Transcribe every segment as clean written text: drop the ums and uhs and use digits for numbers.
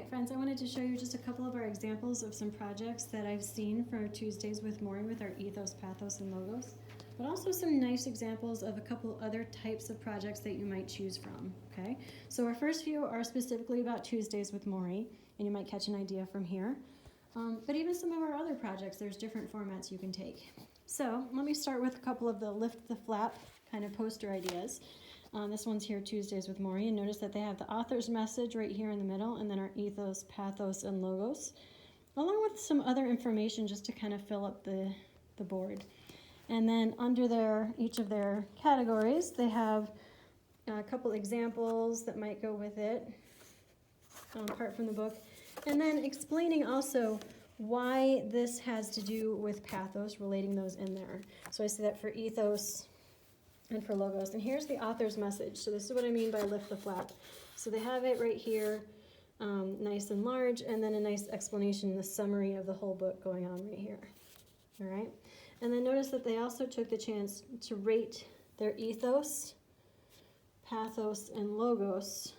Alright friends, I wanted to show you just a couple of our examples of some projects that I've seen for Tuesdays with Morrie with our ethos, pathos, and logos, but also some nice examples of a couple other types of projects that you might choose from, okay? So our first few are specifically about Tuesdays with Morrie, and you might catch an idea from here. But even some of our other projects, there's different formats you can take. So let me start with a couple of the lift the flap kind of poster ideas. This one's here, Tuesdays with Morrie, and notice that they have the author's message right here in the middle, and then our ethos, pathos, and logos, along with some other information just to kind of fill up the board. And then under each of their categories, they have a couple examples that might go with it, apart from the book, and then explaining also why this has to do with pathos, relating those in there. So I see that for ethos and for logos. And here's the author's message. So this is what I mean by lift the flap. So they have it right here, nice and large, and then a nice explanation, the summary of the whole book going on right here. All right. And then notice that they also took the chance to rate their ethos, pathos, and logos,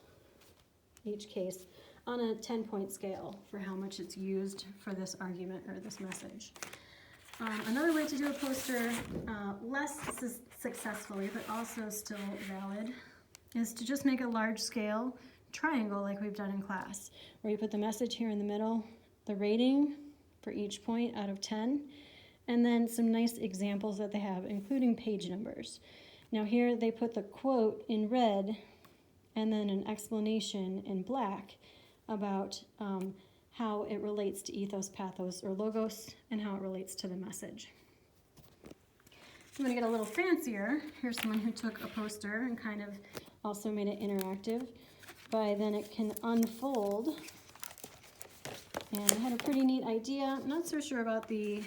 each case, on a 10-point scale for how much it's used for this argument or this message. Another way to do a poster, less successfully, but also still valid, is to just make a large scale triangle like we've done in class, where you put the message here in the middle, the rating for each point out of 10, and then some nice examples that they have, including page numbers. Now here they put the quote in red and then an explanation in black about how it relates to ethos, pathos, or logos, and how it relates to the message. I'm going to get a little fancier. Here's someone who took a poster and kind of also made it interactive by then it can unfold. And I had a pretty neat idea. I'm not so sure about the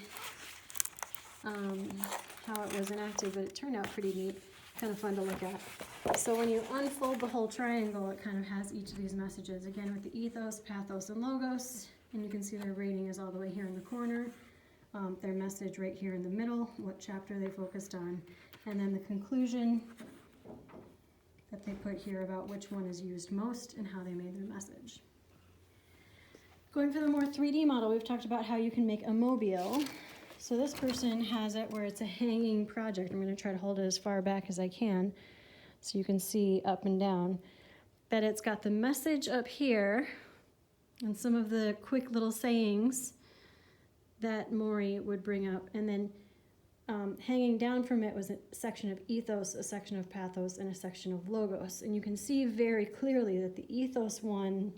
how it was enacted, but it turned out pretty neat, kind of fun to look at. So when you unfold the whole triangle, it kind of has each of these messages, again with the ethos, pathos, and logos, and you can see their rating is all the way here in the corner, their message right here in the middle, what chapter they focused on, and then the conclusion that they put here about which one is used most and how they made their message. Going for the more 3D model, we've talked about how you can make a mobile. So this person has it where it's a hanging project. I'm going to try to hold it as far back as I can so you can see up and down that it's got the message up here and some of the quick little sayings that Morrie would bring up, and then hanging down from it was a section of ethos, a section of pathos, and a section of logos. And you can see very clearly that the ethos one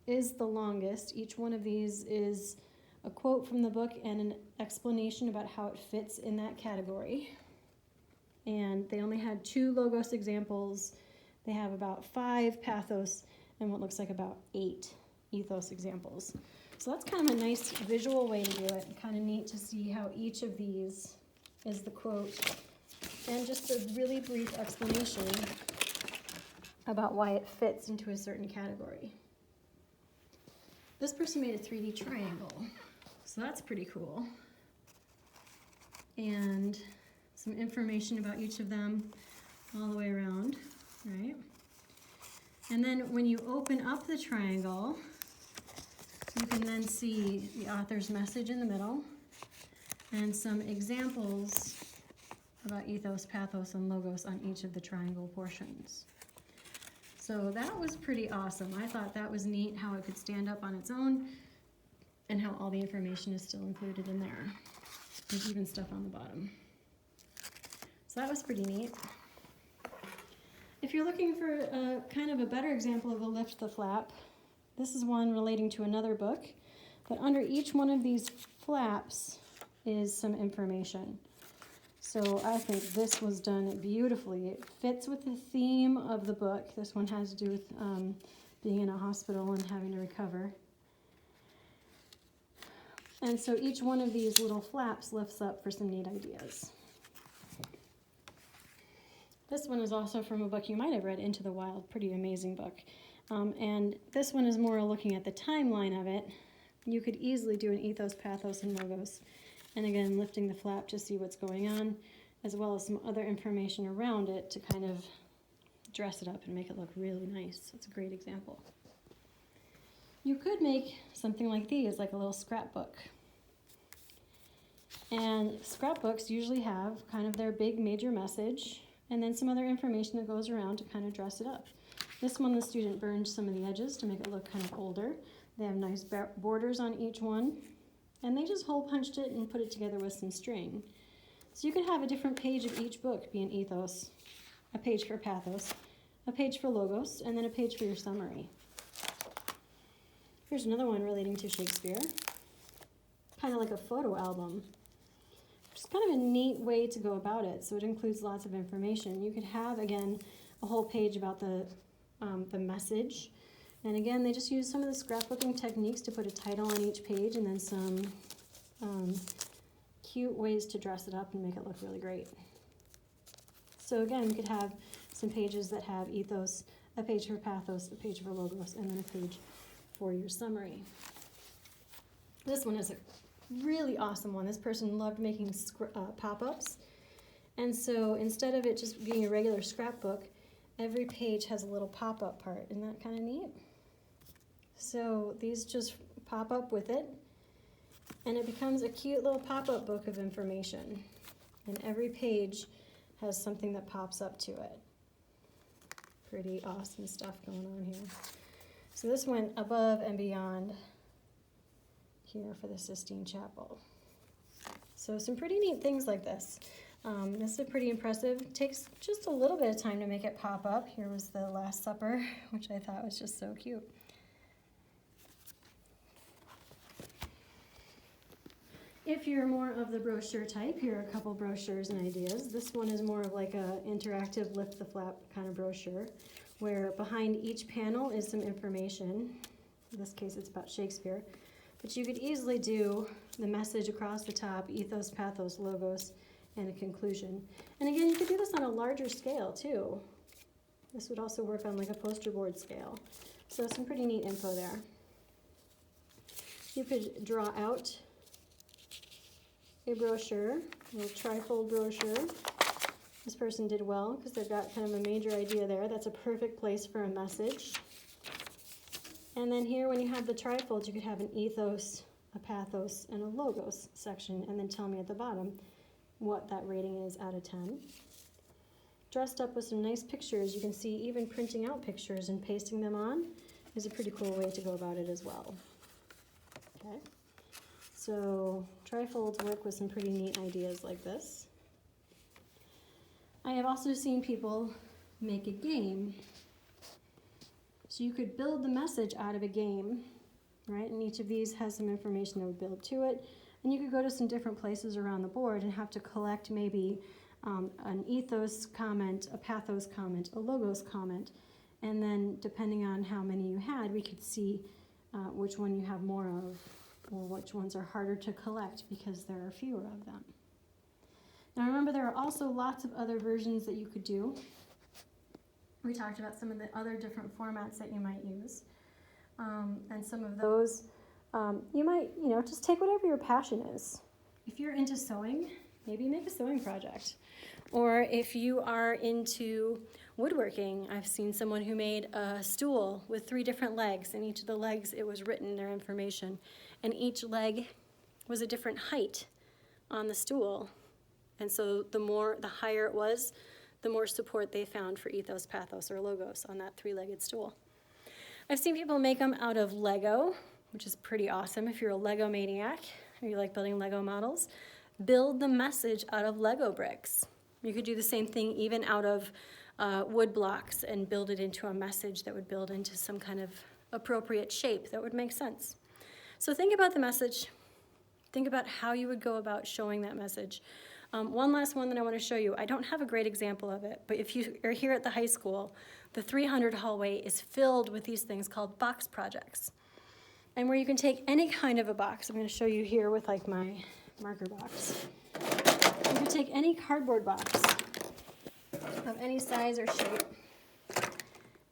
is the longest. Each one of these is a quote from the book and an explanation about how it fits in that category. And they only had 2 logos examples. They have about 5 pathos and what looks like about 8 ethos examples. So that's kind of a nice visual way to do it. Kind of neat to see how each of these is the quote and just a really brief explanation about why it fits into a certain category. This person made a 3D triangle, so that's pretty cool. And some information about each of them all the way around, right? And then when you open up the triangle, you can then see the author's message in the middle and some examples about ethos, pathos, and logos on each of the triangle portions. So that was pretty awesome. I thought that was neat how it could stand up on its own and how all the information is still included in there. There's even stuff on the bottom. So that was pretty neat. If you're looking for a kind of a better example of a lift the flap, this is one relating to another book, but under each one of these flaps is some information. So I think this was done beautifully. It fits with the theme of the book. This one has to do with being in a hospital and having to recover. And so each one of these little flaps lifts up for some neat ideas. This one is also from a book you might have read, Into the Wild, pretty amazing book. And this one is more looking at the timeline of it. You could easily do an ethos, pathos, and logos. And again, lifting the flap to see what's going on, as well as some other information around it to kind of dress it up and make it look really nice. It's a great example. You could make something like these, like a little scrapbook. And scrapbooks usually have kind of their big major message and then some other information that goes around to kind of dress it up. This one, the student burned some of the edges to make it look kind of older. They have nice borders on each one. And they just hole punched it and put it together with some string. So you could have a different page of each book be an ethos, a page for pathos, a page for logos, and then a page for your summary. Here's another one relating to Shakespeare. Kind of like a photo album. It's kind of a neat way to go about it. So it includes lots of information. You could have, again, a whole page about the message. And again, they just use some of the scrapbooking techniques to put a title on each page and then some cute ways to dress it up and make it look really great. So again, you could have some pages that have ethos, a page for pathos, a page for logos, and then a page for your summary. This one is a really awesome one. This person loved making pop-ups. And so instead of it just being a regular scrapbook, every page has a little pop-up part. Isn't that kind of neat? So these just pop up with it, and it becomes a cute little pop-up book of information. And every page has something that pops up to it. Pretty awesome stuff going on here. So this went above and beyond here for the Sistine Chapel. So some pretty neat things like this. This is pretty impressive. It takes just a little bit of time to make it pop up. Here was the Last Supper, which I thought was just so cute. If you're more of the brochure type, here are a couple brochures and ideas. This one is more of like a interactive lift the flap kind of brochure, where behind each panel is some information. In this case, it's about Shakespeare. But you could easily do the message across the top, ethos, pathos, logos, and a conclusion. And again, you could do this on a larger scale too. This would also work on like a poster board scale. So some pretty neat info there. You could draw out a brochure, a little trifold brochure. This person did well because they've got kind of a major idea there. That's a perfect place for a message. And then here, when you have the trifold, you could have an ethos, a pathos, and a logos section, and then tell me at the bottom what that rating is out of 10. Dressed up with some nice pictures. You can see even printing out pictures and pasting them on is a pretty cool way to go about it as well. Okay, so trifolds work with some pretty neat ideas like this. I have also seen people make a game. So you could build the message out of a game, right? And each of these has some information that would build to it. And you could go to some different places around the board and have to collect maybe an ethos comment, a pathos comment, a logos comment. And then depending on how many you had, we could see which one you have more of or which ones are harder to collect because there are fewer of them. Now remember, there are also lots of other versions that you could do. We talked about some of the other different formats that you might use. And some of those, you might, just take whatever your passion is. If you're into sewing, maybe make a sewing project. Or if you are into woodworking, I've seen someone who made a stool with 3 different legs, and each of the legs, it was written their information. And each leg was a different height on the stool. And so the higher it was, the more support they found for ethos, pathos, or logos on that 3-legged stool. I've seen people make them out of Lego, which is pretty awesome if you're a Lego maniac or you like building Lego models. Build the message out of Lego bricks. You could do the same thing even out of wood blocks and build it into a message that would build into some kind of appropriate shape that would make sense. So think about the message. Think about how you would go about showing that message. One last one that I want to show you. I don't have a great example of it, but if you are here at the high school, the 300 hallway is filled with these things called box projects. And where you can take any kind of a box. I'm going to show you here with like my marker box. You can take any cardboard box of any size or shape,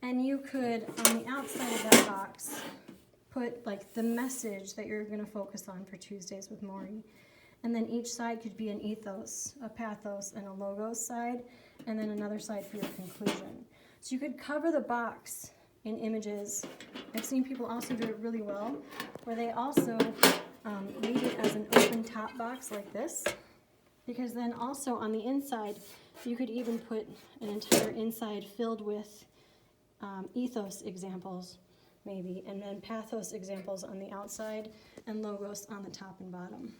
and you could, on the outside of that box, put like the message that you're going to focus on for Tuesdays with Morrie. And then each side could be an ethos, a pathos, and a logos side, and then another side for your conclusion. So you could cover the box in images. I've seen people also do it really well, where they also leave it as an open top box like this, because then also on the inside, you could even put an entire inside filled with ethos examples, maybe, and then pathos examples on the outside, and logos on the top and bottom.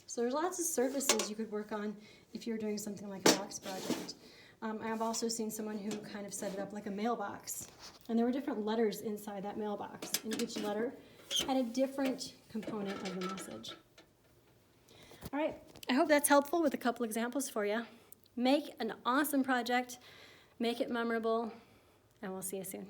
So there's lots of surfaces you could work on if you're doing something like a box project. I've also seen someone who kind of set it up like a mailbox, and there were different letters inside that mailbox, and each letter had a different component of the message. All right, I hope that's helpful with a couple examples for you. Make an awesome project, make it memorable, and we'll see you soon.